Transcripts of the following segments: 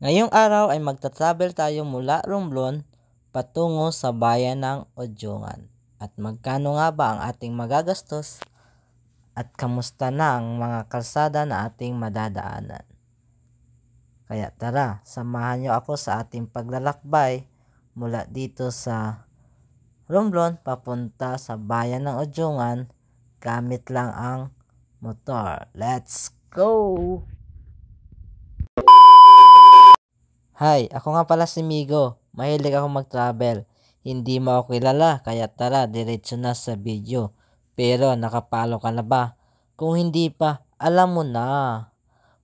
Ngayong araw ay magta-travel tayo mula Romblon patungo sa bayan ng Odyongan. At magkano nga ba ang ating magagastos at kamusta na ang mga kalsada na ating madadaanan? Kaya tara, samahan niyo ako sa ating paglalakbay mula dito sa Romblon papunta sa bayan ng Odyongan gamit lang ang motor. Let's go! Hi, ako nga pala si Migo. Mahilig ako mag-travel. Hindi mo ako kilala, kaya tara, diretso na sa video. Pero nakapalo ka na ba? Kung hindi pa, alam mo na.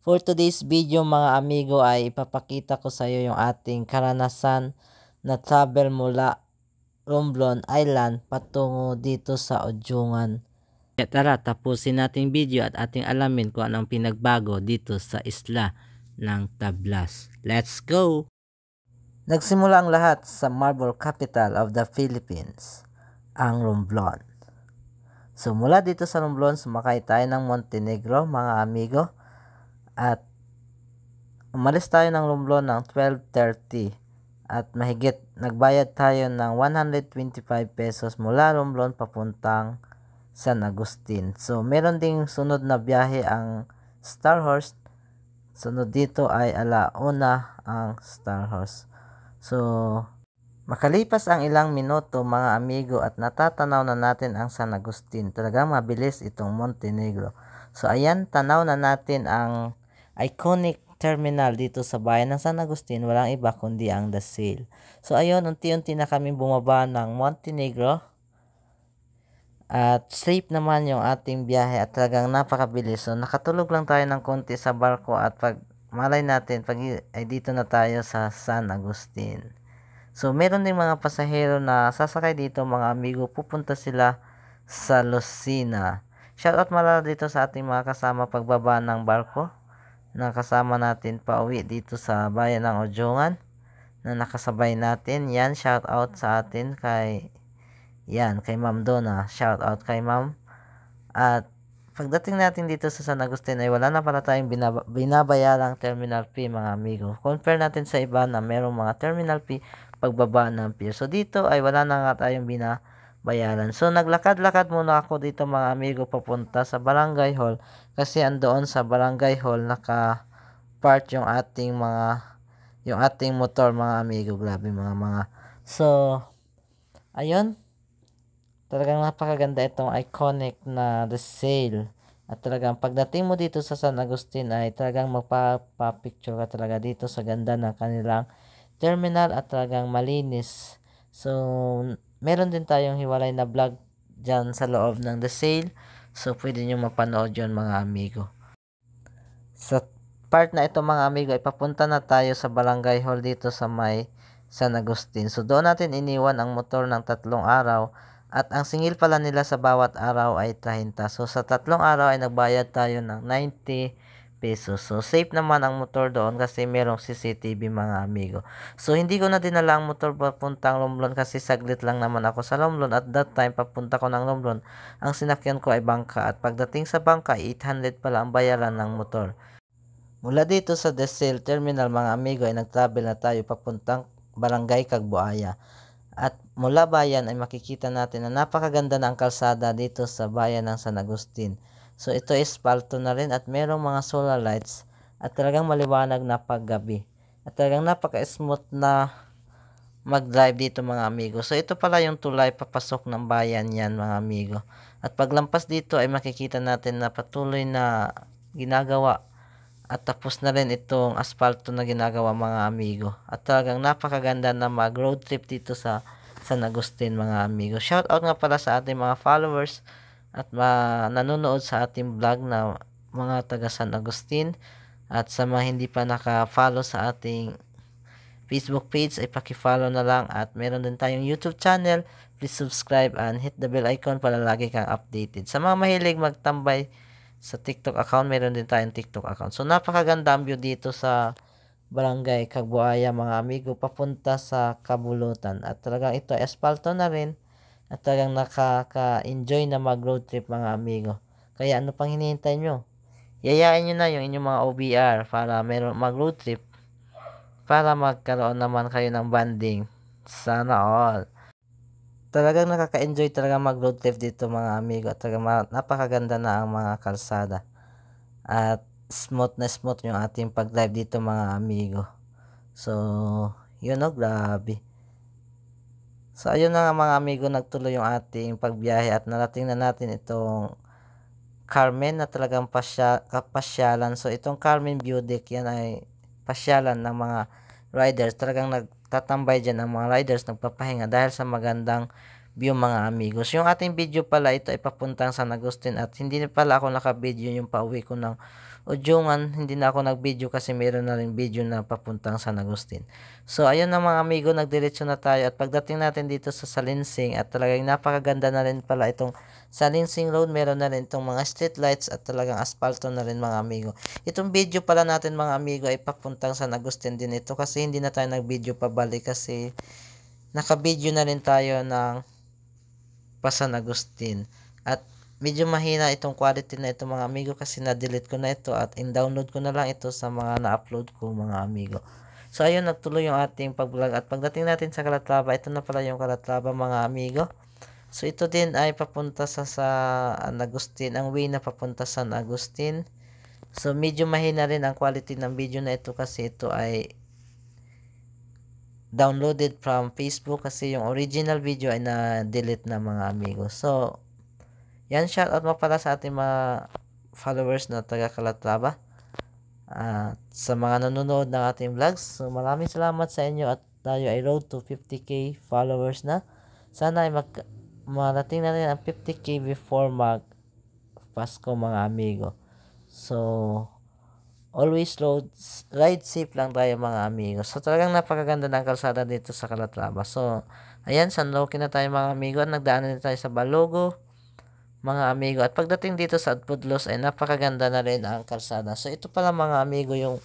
For today's video mga amigo ay ipapakita ko sa iyo yung ating karanasan na travel mula Romblon Island patungo dito sa Odyongan. Kaya tara, tapusin natin video at ating alamin kung anong pinagbago dito sa isla ng Tablas. Let's go! Nagsimula ang lahat sa marble capital of the Philippines, ang Romblon. So mula dito sa Romblon, sumakay tayo ng Montenegro mga amigo at umalis tayo ng Romblon ng 12:30 at mahigit nagbayad tayo ng 125 pesos mula Romblon papuntang San Agustin. So meron ding sunod na biyahe ang Starhorse. Sunod dito ay alauna ang Starhorse. So, makalipas ang ilang minuto mga amigo at natatanaw na natin ang San Agustin. Talagang mabilis itong Montenegro. So, ayan, tanaw na natin ang iconic terminal dito sa bayan ng San Agustin. Walang iba kundi ang The Sail. So, ayun, unti-unti na kami bumaba ng Montenegro. At safe naman yung ating biyahe at talagang napakabilis. So nakatulog lang tayo ng konti sa barko at pag malay natin ay dito na tayo sa San Agustin. So meron ding mga pasahero na sasakay dito mga amigo, pupunta sila sa Lucena. Shoutout mala dito sa ating mga kasama pagbaba ng barko na kasama natin pauwi dito sa bayan ng Odyongan na nakasabay natin. Yan, shoutout sa atin kay Ma'am Donna. Shout out kay Ma'am. At pagdating natin dito sa San Agustin ay wala na pala tayong binabayarang terminal fee mga amigo. Compare natin sa iba na merong mga terminal fee pagbaba ng pier. So dito ay wala na nga tayong binabayaran. So naglakad-lakad muna ako dito mga amigo papunta sa Barangay Hall kasi andoon sa Barangay Hall naka-park yung ating motor mga amigo. Grabe mga. So ayun. Talagang napakaganda itong iconic na The Sail. At talagang pagdating mo dito sa San Agustin ay talagang magpapicture ka talaga dito sa ganda ng kanilang terminal at talagang malinis. So, meron din tayong hiwalay na vlog dyan sa loob ng The Sail. So, pwede nyo mapanood yun mga amigo. Sa part na ito mga amigo, ipapunta na tayo sa Barangay Hall dito sa may San Agustin. So, doon natin iniwan ang motor ng 3 araw. At ang singil pala nila sa bawat araw ay 30. So sa 3 araw ay nagbayad tayo ng 90 pesos. So safe naman ang motor doon kasi merong CCTV mga amigo. So hindi ko na dinala ang motor papuntang Romblon kasi saglit lang naman ako sa Romblon. At that time papunta ko ng Romblon, ang sinakyan ko ay bangka. At pagdating sa bangka, 800 pala ang bayaran ng motor. Mula dito sa The Sail Terminal mga amigo ay nag-travel na tayo papuntang Barangay Cagbuaya. At mula bayan ay makikita natin na napakaganda ng kalsada dito sa bayan ng San Agustin. So ito is espalto na rin at merong mga solar lights at talagang maliwanag na paggabi. At talagang napaka-smooth na mag-drive dito mga amigo. So ito pala yung tulay papasok ng bayan yan mga amigo. At paglampas dito ay makikita natin na patuloy na ginagawa at tapos na rin itong asfalto na ginagawa mga amigo. At talagang napakaganda na mag road trip dito sa San Agustin mga amigo. Shout out nga pala sa ating mga followers at nanonood sa ating vlog na mga taga San Agustin. At sa mga hindi pa naka-follow sa ating Facebook page ay paki-follow na lang. At meron din tayong YouTube channel. Please subscribe and hit the bell icon para lagi kang updated. Sa mga mahilig magtambay sa TikTok account, meron din tayong TikTok account. So napakaganda ang view dito sa Barangay Cagbuaya mga amigo papunta sa Kabulutan. At talagang ito espalto na rin at talagang nakaka-enjoy na mag road trip mga amigo. Kaya ano pang hinihintay nyo? Yayain nyo na yung inyong mga OBR para meron mag road trip. para magkaroon naman kayo ng bonding. Sana all. Talagang nakaka-enjoy talaga mag-road trip dito mga amigo, at talagang napakaganda na ang mga kalsada. At smooth na smooth yung ating pag-drive dito mga amigo. So, yun grabe. So, ayun na nga mga amigo, nagtuloy yung ating pagbiyahe at narating na natin itong Carmen na talagang pasyalan. So, itong Carmen View Deck, yan ay pasyalan ng mga riders. Talagang nagtatambay dyan ang mga riders, nagpapahinga dahil sa magandang view mga amigos. Yung ating video pala, ito ay papuntang San Agustin at hindi pala ako naka-video yung pauwi ko ng Ujungan. Hindi na ako nag-video kasi meron na rin video na papuntang San Agustin. So, ayun na mga amigo, nagdiretso na tayo at pagdating natin dito sa Salinsing at talagang napakaganda na rin pala itong Salinsing Road. Meron na rin itong mga street lights at talagang aspalto na rin mga amigo. Itong video pala natin mga amigo ay papuntang San Agustin din ito kasi hindi na tayo nag-video pabalik kasi naka-video na rin tayo ng pa San Agustin. At medyo mahina itong quality na ito mga amigo kasi na-delete ko na ito at in-download ko na lang ito sa mga na-upload ko mga amigo. So ayun, nagtuloy yung ating pag-vlog at pagdating natin sa Calatrava, ito na pala yung Calatrava mga amigo. So ito din ay papunta sa San Agustin, ang way na papunta sa San Agustin. So medyo mahina rin ang quality ng video na ito kasi ito ay downloaded from Facebook kasi yung original video ay na-delete na mga amigo. So, yan, shoutout mo pala sa ating mga followers na taga Calatrava at sa mga nanonood ng ating vlogs. So, maraming salamat sa inyo at tayo ay road to 50k followers na. Sana ay marating na rin ang 50k before mag Pasko mga amigo. So, always ride safe lang tayo mga amigo. So talagang napakaganda ng kalsada dito sa Calatrava. So ayan, San Roque na tayo mga amigo at nagdaanan din tayo sa Balogo mga amigo. At pagdating dito sa Adpudlos ay napakaganda na rin ang kalsada. So ito pala mga amigo yung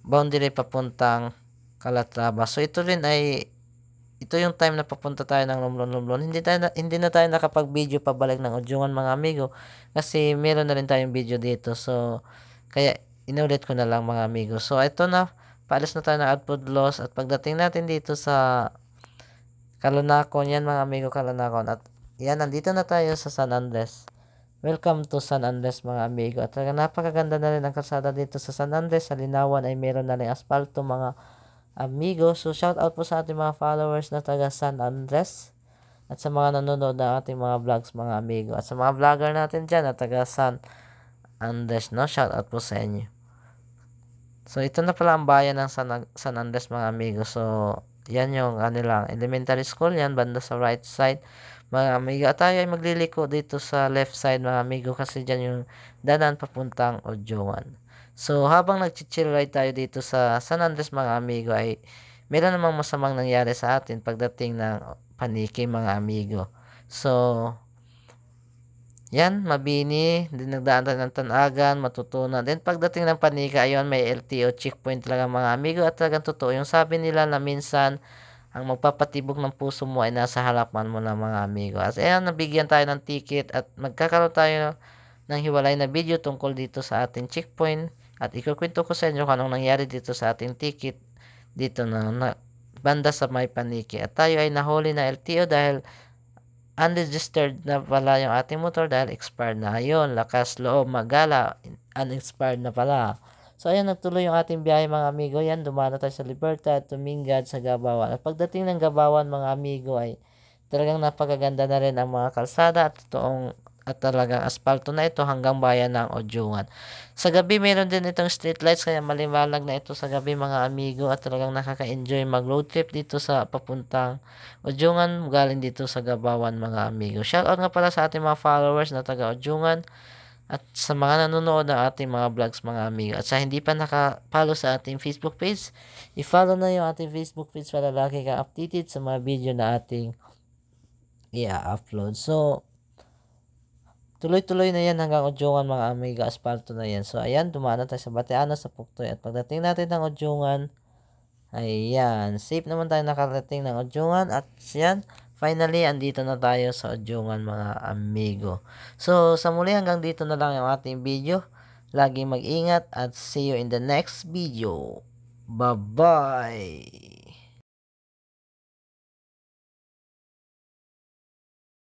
boundary papuntang Calatrava. So ito yung time na papunta tayo ng Lumlon. Hindi na tayo nakapag-video pabalik ng Ujungan mga amigo kasi meron na rin tayong video dito. So kaya inulit ko na lang mga amigo. So ito na, paalis na tayo ng Adpudlos at pagdating natin dito sa Calunacon, yan mga amigo, Calunacon, at yan, nandito na tayo sa San Andres. Welcome to San Andres mga amigo. At napakaganda na rin ang kalsada dito sa San Andres. Sa Linawan ay meron na rin aspalto mga amigo. So shout out po sa ating mga followers na taga San Andres at sa mga nanonood ng ating mga vlogs mga amigo. At sa mga vlogger natin dyan na taga San Andres, no? Shout out po sa inyo. So ito na pala ang bayan ng San Andres mga amigo. So yan yung kanilang elementary school, yan banda sa right side mga amigo. At tayo ay magliliko dito sa left side mga amigo kasi dyan yung danan papuntang Ujungan. So habang nag-chill ride tayo dito sa San Andres mga amigo ay meron namang masamang nangyari sa atin pagdating ng Paniki mga amigo. So yan, Mabini, din nagdaan tayo ng Tanagan, Matutunan. Then pagdating ng Panika, ayun, may LTO checkpoint talaga mga amigo at talagang totoo. Yung sabi nila na minsan, ang magpapatibok ng puso mo ay nasa harapan mo na mga amigo. At ayan, nabigyan tayo ng ticket at magkakaroon tayo ng hiwalay na video tungkol dito sa ating checkpoint. At ikukwento ko sa inyo kung anong nangyari dito sa ating ticket dito na banda sa may Paniki. At tayo ay nahuli na LTO dahil unregistered na pala yung ating motor dahil expired na. Ayun, lakas loob, magala, unexpired na pala. So, ayan, nagtuloy yung ating biyahe mga amigo. Yan, dumana tayo sa Libertad, Tumingad, sa Gabawan. At pagdating ng Gabawan mga amigo ay talagang napakaganda na rin ang mga kalsada at totoong at talagang aspalto na ito hanggang bayan ng Ujungan. Sa gabi meron din itong street lights kaya maliwanag na ito sa gabi mga amigo at talagang nakaka-enjoy mag road trip dito sa papuntang Ujungan galing dito sa Gabawan mga amigo. Shoutout nga pala sa ating mga followers na taga Ujungan at sa mga nanonood ng ating mga vlogs mga amigo. At sa hindi pa naka-follow sa ating Facebook page, i-follow na yung ating Facebook page para lagi kang updated sa mga video na ating i-upload. So, tuloy-tuloy na yan hanggang Ujungan mga amigo, aspalto na yan. So ayan, dumaan na tayo sa Bateano, sa Puktoy. At pagdating natin ng Ujungan, ayan, safe naman tayo nakarating ng Ujungan. At yan, finally, andito na tayo sa Ujungan mga amigo. So sa muli hanggang dito na lang yung ating video. Lagi mag-ingat at see you in the next video. Bye-bye.